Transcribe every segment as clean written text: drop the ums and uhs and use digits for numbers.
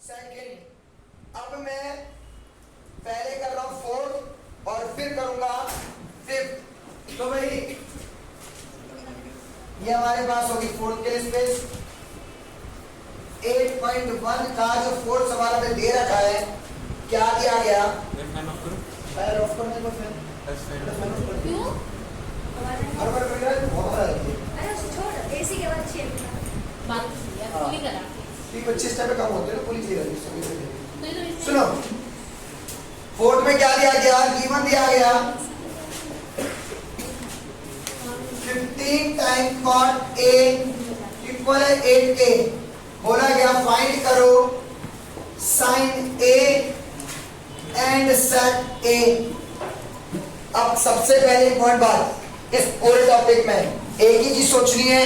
Second. अब मैं पहले कर रहा हूं फोर्थ और फिर करूंगा फिफ्थ। तो भाई ये हमारे पास होगी फोर्थ के लिए स्पेस। 8.1 का जो फोर्थ सवाल हमें दे रखा है, क्या दिया गया? फायर ऑफ करने को फिर क्यों? हर बार कर रहा है बहुत बड़ा है। अरे उसे छोड़, एसी के बाद शेयर बात यार पूरी करा। 25 टाइप कम होते हैं ना, पुलिस नहीं रहती। तो ये तो इसमें सुनो, फोर्थ में क्या दिया गया? गिवन दिया गया 15 टाइम कॉट ए इक्वल है 8a। बोला गया फाइंड करो साइन ए एंड सेक ए। अब सबसे पहले इंपॉर्टेंट बात इस पूरे टॉपिक में एक ही चीज सोचनी है,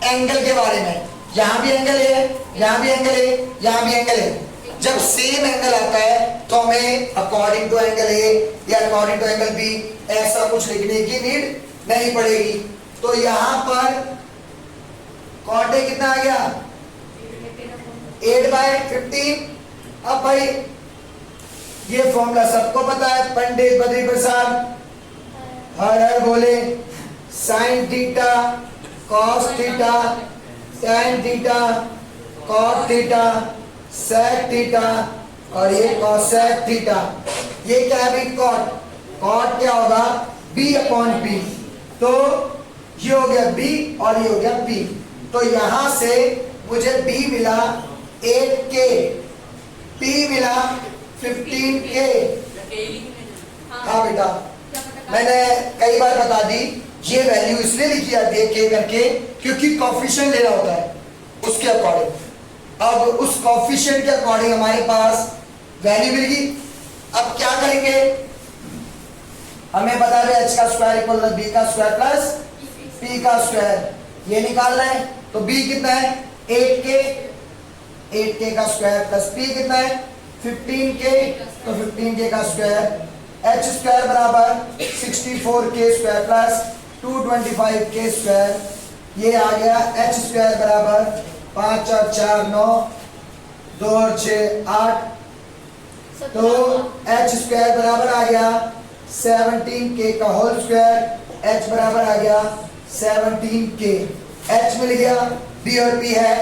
एंगल के बारे में। यहां भी एंगल है, यहां भी एंगल है, यहां भी एंगल है। जब सेम एंगल आता है तो हमें अकॉर्डिंग टू एंगल ए या अकॉर्डिंग टू एंगल बी ऐसा कुछ लिखने की नीड नहीं पड़ेगी। तो यहां पर कॉट ए कितना आ गया? 8/15। अब भाई ये फॉर्मूला सबको पता है, पंडित बद्री प्रसाद हर हर बोले। Sine theta cos theta tan theta cot theta sec theta और ये कॉसेक थीटा। ये क्या है भाई? कॉट। कॉट क्या होगा? b/p। तो ये हो गया b और ये हो गया p। तो यहां से मुझे b मिला 8k, p मिला 15k। हाँ बेटा, मैंने कई बार बता दी, ये वैल्यू इसलिए लिखी जाती है k करके क्योंकि कॉफिशिएंट लेना होता है उसके अकॉर्डिंग। अब उस कॉफिशिएंट के अकॉर्डिंग हमारे पास वैल्यू मिल गई। अब क्या करेंगे? हमें बता रहे h का स्क्वायर इक्वल b का स्क्वायर प्लस p का स्क्वायर। ये निकाल रहे हैं तो b कितना है? 8k। 8k का स्क्वायर प्लस p कितना है? 15k। तो 15k का स्क्वायर h स्क्वायर बराबर 64k square plus 225k square. ये आ गया h स्क्वायर बराबर 5 और 4 9, 2 और 6 8। तो h स्क्वायर बराबर आ गया 17k का होल स्क्वायर। h बराबर आ गया 17k। h मिल गया, b और p है।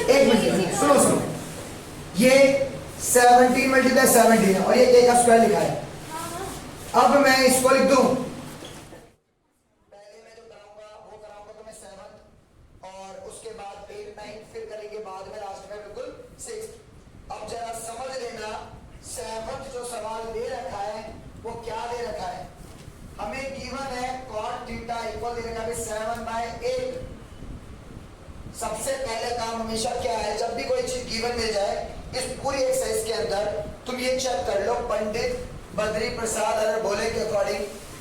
एक मिनट सुनो सुनो, ये 17 मल्टीप्लाई 17 है और ये k का स्क्वायर लिखा है। अब मैं इसको लिख दूं, पहले मैं जो कराऊंगा वो कराऊंगा तो मैं 7 और उसके बाद 8 9 फिर करेंगे बाद में लास्ट में बिल्कुल 6। अब जरा समझ लेना, 7 जो सवाल दे रखा है वो क्या दे रखा है? हमें गिवन है cot थीटा इक्वल दे रखा है 7/8। सबसे पहले काम हमेशा क्या है, जब भी कोई चीज गिवन मिल जाए इस पूरी एक्सरसाइज के अंदर तुम ये चेक कर लो पंडित बद्री प्रसाद अगर बोले के अकॉर्डिंग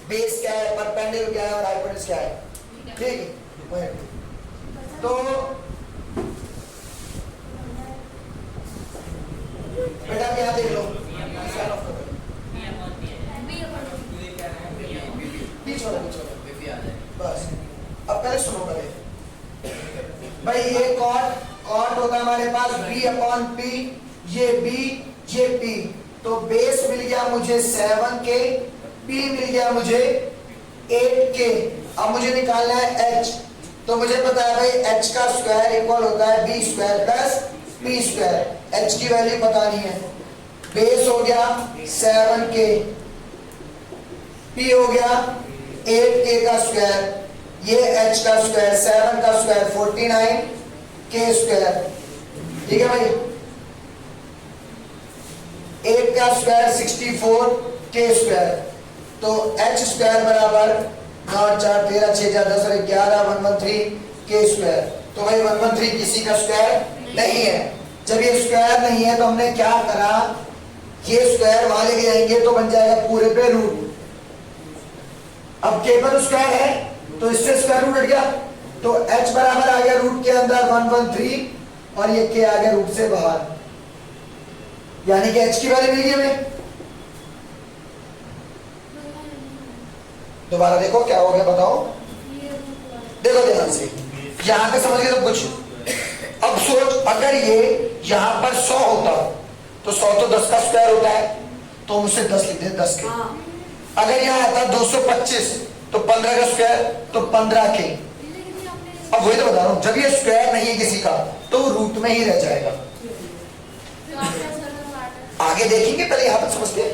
बेस क्या है, परपेंडिकुलर क्या है और हाइपोटेन्यूज क्या है। ठीक है, तो बेटा क्या देख लो, बस। अब पहले सुनो पहले भाई, ये कॉट होगा हमारे पास b/p, ये b ये p। तो बेस मिल गया मुझे 7k, p मिल गया मुझे 8k। अब मुझे निकालना है h। तो मुझे पता है भाई h का स्क्वायर इक्वल होता है b square plus p square. h की वैल्यू पता नहीं है। बेस हो गया 7k, p हो गया 8k का स्क्वायर, ये h का स्क्वायर 7 का स्क्वायर 49k स्क्वायर। ठीक है भाई, 8 का स्क्वायर 64k स्क्वायर। तो h स्क्वायर बराबर 9 4 13 6 4 10 और 11 113k स्क्वायर। तो भाई 113 किसी का स्क्वायर नहीं है। जब ये स्क्वायर नहीं है तो हमने क्या करा, ये स्क्वायर वहां लेके जाएंगे तो बन जाएगा पूरे पे रूट। अब k पर स्क्वायर है तो इससे स्क्वायर रूट हट गया, तो h बराबर आ गया रूट के अंदर 113 और ये k आ गया रूट से बाहर, यानी कि h की वैल्यू मिल गई हमें। दोबारा देखो क्या हो गया, बताओ। देखो ध्यान से, यहां तक समझ गए सब कुछ। अब सोच, अगर ये यहां पर 100 होता तो 100 तो 10 का स्क्वायर होता है, तो हम उसे 10 लिख देते, 10 के। अगर यहाँ आता 225 तो 15 का स्क्वायर, तो 15 के। अब वही तो बता रहा हूं, जब ये स्क्वायर नहीं है किसी का तो वो रूट में ही रह जाएगा। आगे देखेंगे, पहले यहां तक समझते हैं।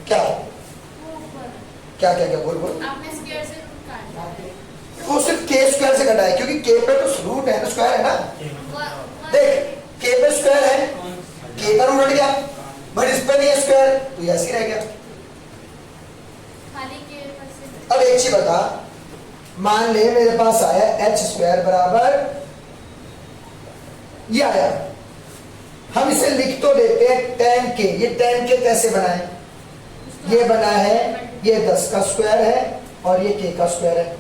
क्या क्या क्या क्या बोल बोल। आपने स्क्वायर से रूट काटा है। वो सिर्फ के स्क्वायर से कटा है, क्योंकि के पे तो रूट है ना, स्क्वायर है ना। देख, के पे स्क्वायर है, के का रूट हट गया, बट इस पे नहीं है स्क्वायर, तो ये ऐसे ही रह गया। खाली के पर से। अब एक चीज बता, मान ले मेरे पास आया एच स्क्वायर बराबर ये आया, हम इसे लिख तो देते हैं tan के। ये tan के कैसे बना है? ये बना है, ये 10 का स्क्वायर है और ये k का स्क्वायर है,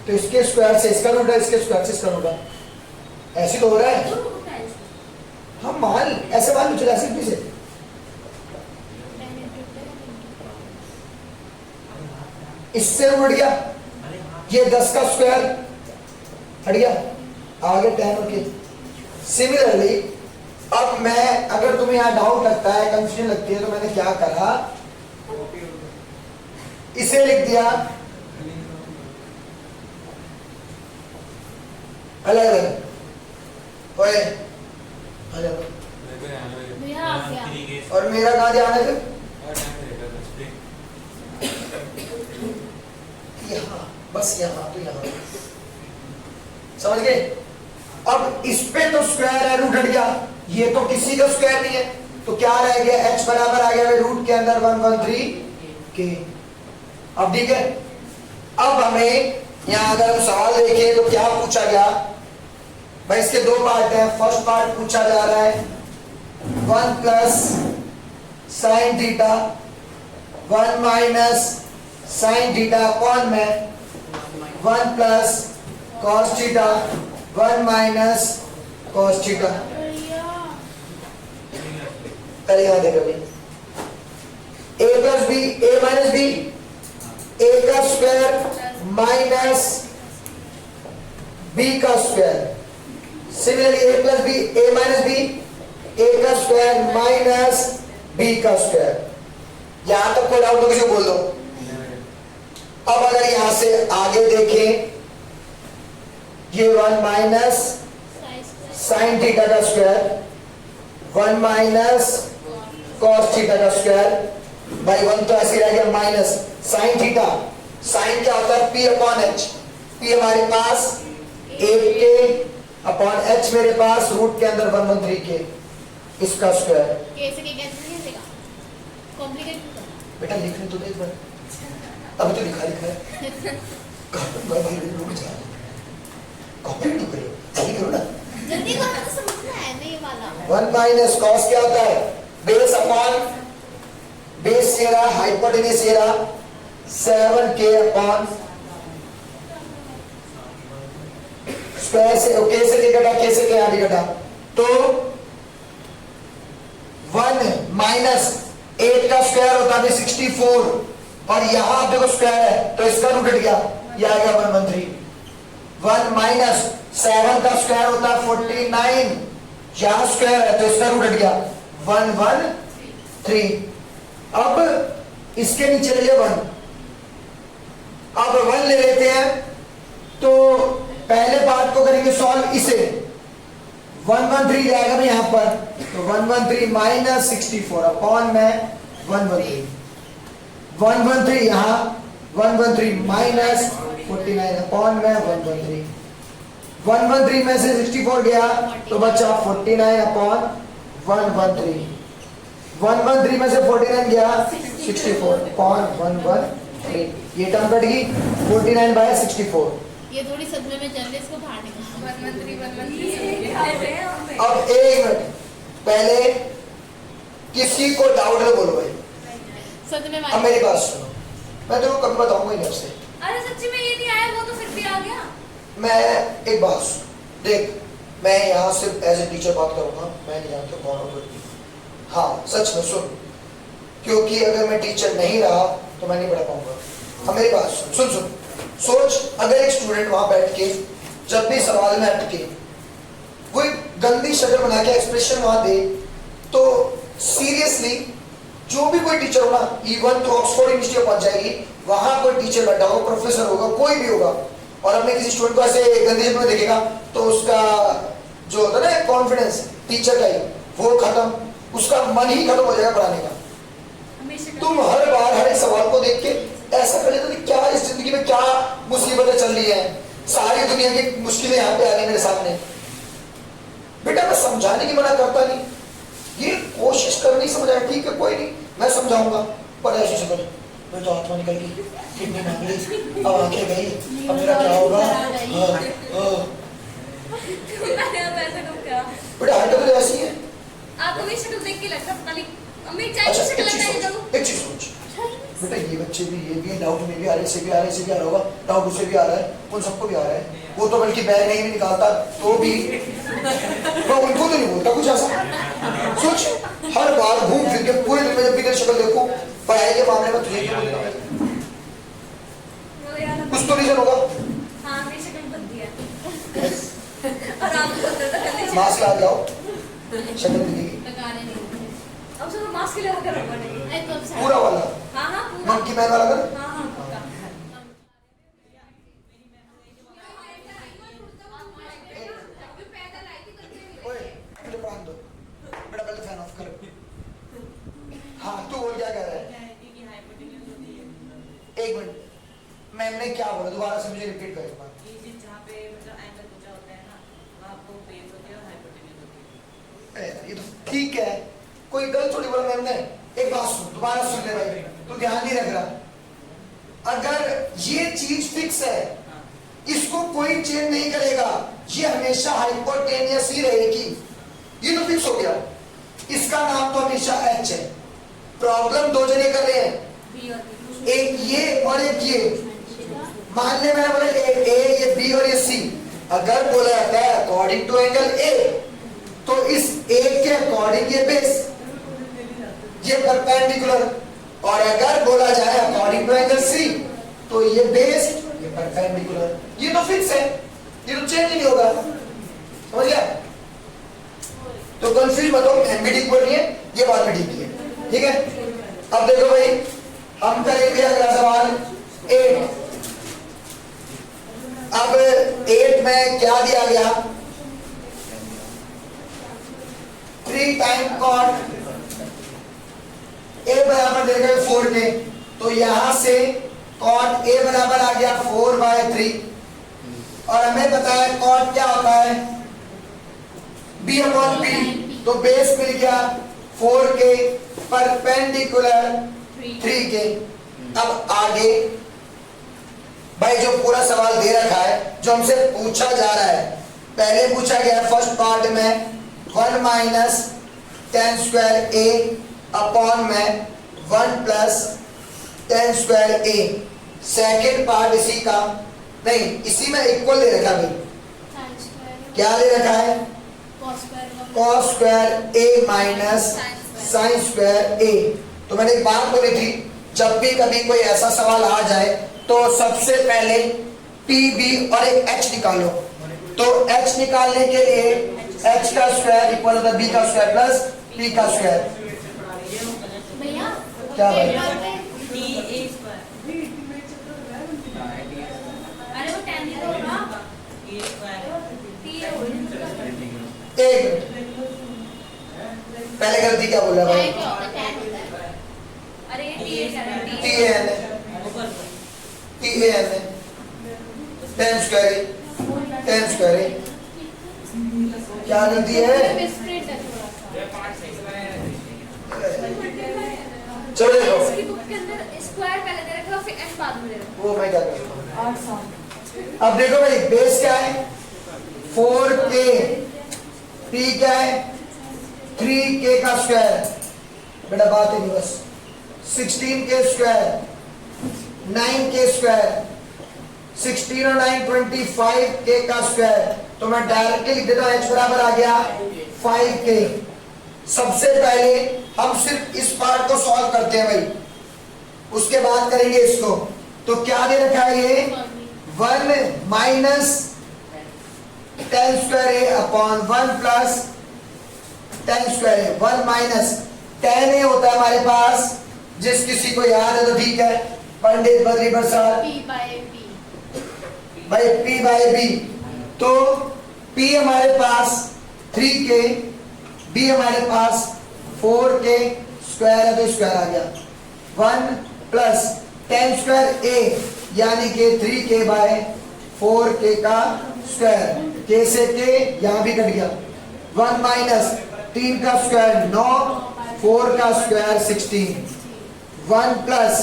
तो इसके स्क्वायर से इसका रूट है, इसके स्क्वायर से इसका रूट है, ऐसे तो हो रहा है। हम मान ऐसे मान लो, चलो ऐसे भी से इससे रूट हट गया, ये 10 का स्क्वायर हट गया, आगे tan और k। सिमिलरली अब मैं, अगर तुम्हें यहाँ डाउट लगता है, कंफ्यूजन लगती है, तो मैंने क्या करा, इसे लिख दिया अलग अलग, ओए अलग, भैया आ गया। और मेरा कहाँ ध्यान है फिर? यहाँ, बस यहाँ तो यहाँ, समझ गए? अब इस पे तो स्क्वायर है, रूट हट गया, ये तो किसी का स्क्वायर नहीं है, तो क्या रह गया? h बराबर आ गया रूट के अंदर 113 के। अब ठीक है, अब हमें यहां अगर हम सवाल देखें तो क्या पूछा गया भाई, इसके दो पार्ट हैं। फर्स्ट पार्ट पूछा जा रहा है 1 plus sine theta 1 minus sine theta कौन में 1 plus cos theta 1 minus cos theta. पहले यहां देखो भाई, a plus B, a minus B, a का स्क्वायर माइनस b का square. Similarly a plus B, a minus B, a का square minus b का स्क्वायर। यहां तक कोई डाउट हो किसी बोल दो। अब अगर यहां से आगे देखें, ये 1 माइनस साइन थीटा का स्क्वायर 1 माइनस कॉस थीटा का स्क्वायर, भाई 1 तो ऐसे रह गया, माइनस साइन थीटा, साइन क्या होता है? p अपॉन एच, p हमारे पास 8k अपॉन h मेरे पास रूट के अंदर 113 के, इसका स्क्वायर। कैसे के कैसे नहीं देगा, कॉम्प्लिकेट नहीं करना बेटा लिखने तो दे एक बार, अभी तो लिखा है भाई, रुक जा, कॉपी तो करो, जल्दी करो ना, जल्दी करो तो समझना है नहीं वाला। 1 माइनस कॉस क्या होता है? बेस अपॉन बेस से रहा, हाइपोटेन्यूस से रहा 7k अपॉन स्क्वायर से, ओके से के कटा, के से के आगे कटा, तो 1 माइनस 8 का स्क्वायर होता है 64, और यहां आप देखो स्क्वायर है तो इसका रूट हट गया, यह आ गया 113। 1 माइनस 7 का स्क्वायर होता है 49, यहां स्क्वायर है तो इसका रूट हट गया 113। अब इसके नीचे ले लिया 1, अब 1 ले लेते हैं, तो पहले पार्ट को करेंगे सॉल्व, इसे 113 जाएगा भाई यहां पर, तो 113 माइनस 64 अपॉन में 113 यहां 113 माइनस 49 अपॉन में 113 में से 64 गया तो बचा 49 अपॉन 113 में से 49 गया 64 अपॉन 113, ये टर्म कट गई 49 बाय 64। ये थोड़ी सदमे में चल रही है, इसको बाहर निकाल। 113 अब एक मिनट पहले किसी को डाउट है बोलो भाई, सदमे अब वाली। मेरी बात सुनो, मैं तुमको कभी बताऊंगा ही नहीं आपसे। अरे सच्ची में ये नहीं आया, वो तो फिर भी आ गया। मैं एक बात सुन, देख मैं यहाँ सिर्फ एज ए टीचर बात करूंगा, मैं नहीं जानता कौन हो कोई। हाँ सच में सुन, क्योंकि अगर मैं टीचर नहीं रहा तो मैं नहीं पढ़ा पाऊंगा। अब मेरी बात सुन सुन सुन, सोच, अगर एक स्टूडेंट वहां बैठ के जब भी सवाल में अटके वो एक गंदी शक्ल बना के एक्सप्रेशन वहां दे, तो सीरियसली जो भी कोई टीचर होगा, इवन तो ऑक्सफोर्ड यूनिवर्सिटी पहुंच जाएगी, वहां कोई टीचर बैठा होगा, प्रोफेसर होगा, कोई भी होगा, और अपने किसी स्टूडेंट को ऐसे गंदी शक्ल में देखेगा तो उसका जो होता है ना कॉन्फिडेंस टीचर का ही, वो खत्म, उसका मन ही खत्म हो जाएगा पढ़ाने का। हमेशा तुम हर बार हर एक सवाल को देख के ऐसा कर लेते हो कि क्या इस जिंदगी में क्या मुसीबतें चल रही है, सारी दुनिया की मुश्किलें यहाँ पे आ रही मेरे सामने। बेटा मैं समझाने की मना करता नहीं, ये कोशिश कर नहीं समझ आया, ठीक है कोई नहीं मैं समझाऊंगा, पर ऐसी शक्ल मैं तो आत्मा निकल गई, किडनी मांग ली, अब आंखें गई, अब मेरा क्या होगा। बेटा हरकत तो ऐसी है। आपको मेरी शक्ल देख के लगता पता नहीं अम्मी चाय अच्छा की शक्ल एक लगता है चीज जब सोच, एक चीज सोच, बेटा ये बच्चे भी, ये भी डाउट में भी आ रहे, इसे भी आ रहे, इसे भी आ रहा होगा, डाउट उसे भी आ रहा है, उन सबको भी आ रहा है, वो तो बल्कि बैग नहीं भी निकालता तो भी मैं उनको तो नहीं बोलता कुछ ऐसा। सोच हर बार घूम फिर के पूरे दिन में जब भी तेरी शक्ल देखूं, पढ़ाई के मामले में तुझे क्यों बोलेगा, कुछ तो रीजन होगा। हाँ मेरी शक्ल बनती है और आप बोलते तो गंदी मास्क ला जाओ, शक्ल दिखेगी लगाने नहीं अब सब मास्क के लगा कर रखो पूरा वाला, हाँ हाँ पूरा मंकी मैन वाला कर। हाँ हाँ पक्का ओए मुझे पढ़ाने दो बेटा, पहले फैन ऑफ कर। हाँ तू बोल क्या कह रहा है, एक मिनट मैम ने क्या बोला, दोबारा से मुझे रिपीट कर एक बार। जहाँ पे मतलब एंगल ऊंचा होता है ना, वहाँ आपको पेन होती है और हाइपोटेन्यूज होती है। अरे ये तो ठीक है, कोई गलत थोड़ी बोला मैम ने। एक बात सुन, दोबारा सुन ले भाई, तू ध्यान नहीं रख रहा। अगर ये चीज फिक्स है, इसको कोई चेंज नहीं करेगा, ये हमेशा हाइपोटेनियस ही रहेगी, ये तो फिक्स हो गया। इसका नाम तो हमेशा एच है। प्रॉब्लम दो जने कर रहे हैं, बी और बी एक ये और एक ये। मान ले मैंने बोला ए, ये बी और ये सी। अगर बोला जाता है अकॉर्डिंग टू एंगल ए, तो इस ए के अकॉर्डिंग ये बेस, ये परपेंडिकुलर, और अगर बोला जाए अकॉर्डिंग टू एंगल सी, तो ये बेस, ये परपेंडिकुलर। ये तो फिक्स है, ये तो चेंज नहीं होगा, समझ गया। तो कंफ्यूज मत हो, एम भी ठीक बोल रही है, ये बात भी ठीक है, ठीक है। अब देखो भाई, हम करेंगे अगला सवाल 8। अब 8 में क्या दिया गया, 3 टाइम कॉट ए बराबर दे गए 4 के, तो यहां से कॉट ए बराबर आ गया 4/3, और हमें पता है कॉट क्या होता है, b/b, तो बेस मिल गया 4 के परपेंडिकुलर 3 के। अब आगे भाई जो पूरा सवाल दे रखा है, जो हमसे पूछा जा रहा है, पहले पूछा गया फर्स्ट पार्ट में 1 माइनस tan स्क्वायर ए अपॉन में 1 प्लस tan स्क्वायर ए। सेकेंड पार्ट इसी का नहीं, इसी में इक्वल दे रखा है भाई, क्या दे रखा है, cos square A minus sin square A. तो मैंने एक बात बोली थी, जब भी कभी कोई ऐसा सवाल आ जाए तो सबसे पहले पी बी और एक एच निकालो। तो एच निकालने के लिए एच का स्क्वायर इक्वल होता है बी का स्क्वायर प्लस पी का स्क्वायर। भैया क्या भाई, TA स्क्वायर, अरे वो tan नहीं तो होगा A स्क्वायर, टी हो एक मिनट, पहले गलती क्या बोल रहा है क्या भाई, होता है, tan होता है। अरे ये टी है टी ए एन है, ऊपर टी ए एन है, tan स्क्वायर ए, tan स्क्वायर ए। क्या गलती है, स्प्रेड है थोड़ा सा। चलो देखो इसकी बुक के अंदर स्क्वायर पहले दे रखा है फिर एन बाद में दे रखा वो मैं क्या करता हूँ। अब देखो भाई, बेस क्या है 4k, p क्या है 3k का स्क्वायर, बेटा बात ही नहीं, बस 16k स्क्वायर, 9k स्क्वायर, 16 और 9 25k का स्क्वायर। तो मैं डायरेक्टली लिख देता हूँ, h बराबर आ गया 5k। सबसे पहले हम सिर्फ इस पार्ट को सॉल्व करते हैं भाई, उसके बाद करेंगे इसको। तो क्या दे रखा है ये 1 माइनस टेन स्क्वायर ए अपॉन 1 प्लस टेन स्क्वायर ए। 1 माइनस टेन ए होता है हमारे पास, जिस किसी को याद है तो ठीक है, Pandit Badri Prasad P by P। भाई P बाई बी। तो P हमारे पास 3k, B हमारे पास 4k स्क्वायर है तो स्क्वायर आ गया। 1 प्लस टेन स्क्वायर a यानी कि 3k बाय 4k का स्क्वायर, k से k यहां भी कट गया। 1 माइनस 3 का स्क्वायर 9, 4 का स्क्वायर 16। 1 प्लस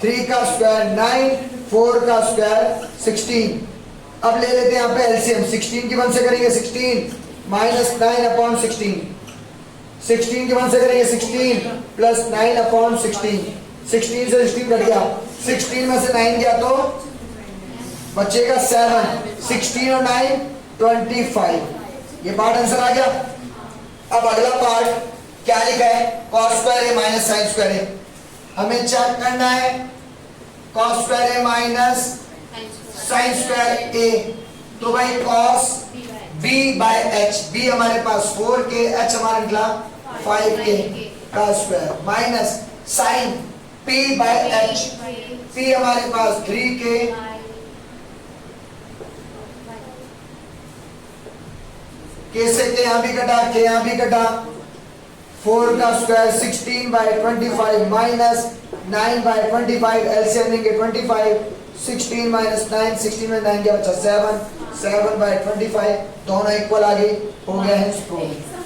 3 का स्क्वायर 9, 4 का स्क्वायर 16। अब ले लेते हैं यहाँ पे एलसीएम। 16 की 1 से करेंगे 16 माइनस 9 अपॉन 16। 16 की 1 से करेंगे 16 प्लस 9 अपॉन 16। 16 से 16 कट गया, 16 में से 9 गया तो बचेगा 7। 16 और 9 25। ये पार्ट आंसर आ गया। अब अगला पार्ट क्या लिखा है, cos square A minus sine square A. हमें चेक करना है cos square A minus sine square A. तो भाई cos b by h, b हमारे पास 4k, h हमारा निकला 5k का square minus sine p by h, p हमारे पास 3k k से k यहाँ भी कटा, k यहाँ भी कटा। 4 का square 16 by 25 minus 9 by 25, LCM लेंगे 25। 16 माइनस 9, 16 में 9 क्या बचा 7, 7 बाय 25, दोनों इक्वल आ गई, हो गया है प्रूफ।